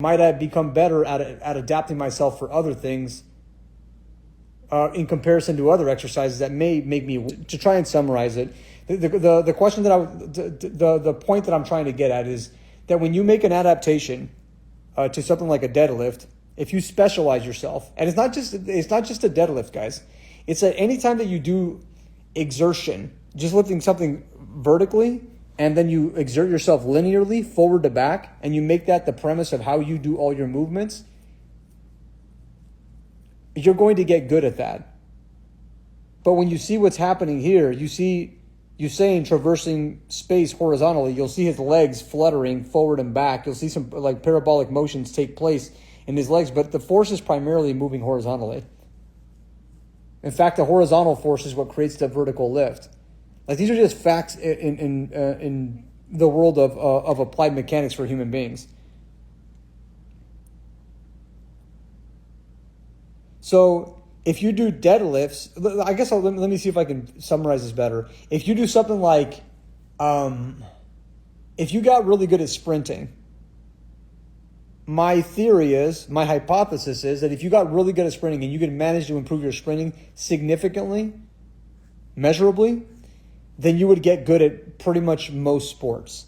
Might I become better at adapting myself for other things in comparison to other exercises that may make me, to try and summarize it, the question that the point that I'm trying to get at is that when you make an adaptation to something like a deadlift, if you specialize yourself, and it's not just a deadlift, guys, it's that anytime that you do exertion, just lifting something vertically, and then you exert yourself linearly forward to back, and you make that the premise of how you do all your movements, you're going to get good at that. But when you see what's happening here, you see Usain traversing space horizontally. You'll see his legs fluttering forward and back. You'll see some like parabolic motions take place in his legs, but the force is primarily moving horizontally. In fact, the horizontal force is what creates the vertical lift. Like, these are just facts in the world of applied mechanics for human beings. So if you do deadlifts, I guess let me see if I can summarize this better. If you do something like, if you got really good at sprinting, my hypothesis is that if you got really good at sprinting and you could manage to improve your sprinting significantly, measurably, then you would get good at pretty much most sports.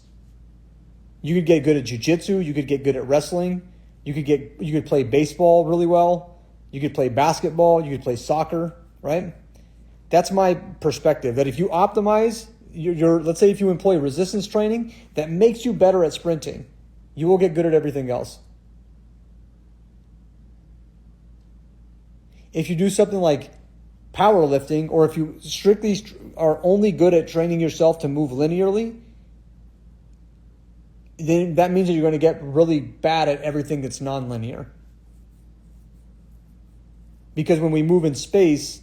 You could get good at jiu-jitsu, you could get good at wrestling, you could play baseball really well, you could play basketball, you could play soccer, right? That's my perspective, that if you optimize let's say if you employ resistance training that makes you better at sprinting, you will get good at everything else. If you do something like powerlifting, or if you strictly are only good at training yourself to move linearly, then that means that you're going to get really bad at everything that's nonlinear. Because when we move in space,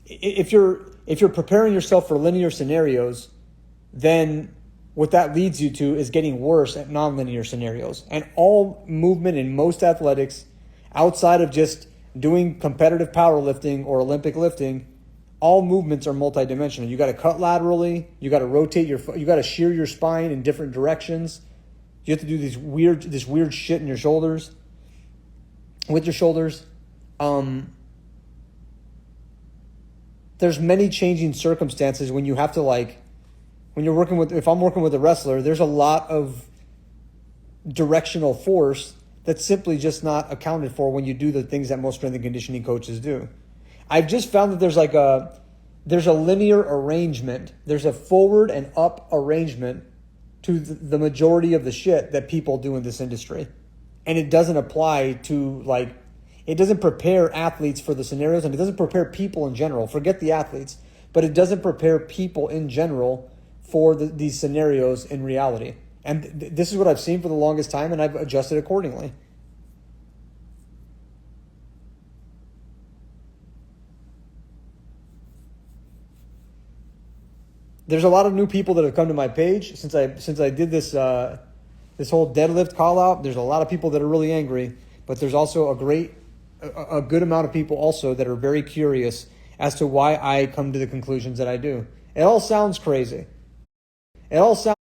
if you're preparing yourself for linear scenarios, then what that leads you to is getting worse at nonlinear scenarios. And all movement in most athletics, outside of just doing competitive powerlifting or Olympic lifting, all movements are multidimensional. You got to cut laterally. You got to rotate you got to shear your spine in different directions. You have to do this weird shit in your shoulders, with your shoulders. There's many changing circumstances when you have to, if I'm working with a wrestler, there's a lot of directional force that's simply just not accounted for when you do the things that most strength and conditioning coaches do. I've just found that there's a linear arrangement. There's a forward and up arrangement to the majority of the shit that people do in this industry. And it doesn't apply to, it doesn't prepare athletes for the scenarios, and it doesn't prepare people in general. Forget the athletes, but it doesn't prepare people in general for these scenarios in reality. And this is what I've seen for the longest time, and I've adjusted accordingly. There's a lot of new people that have come to my page since I did this whole deadlift call out. There's a lot of people that are really angry, but there's also a good amount of people also that are very curious as to why I come to the conclusions that I do. It all sounds crazy. It all sounds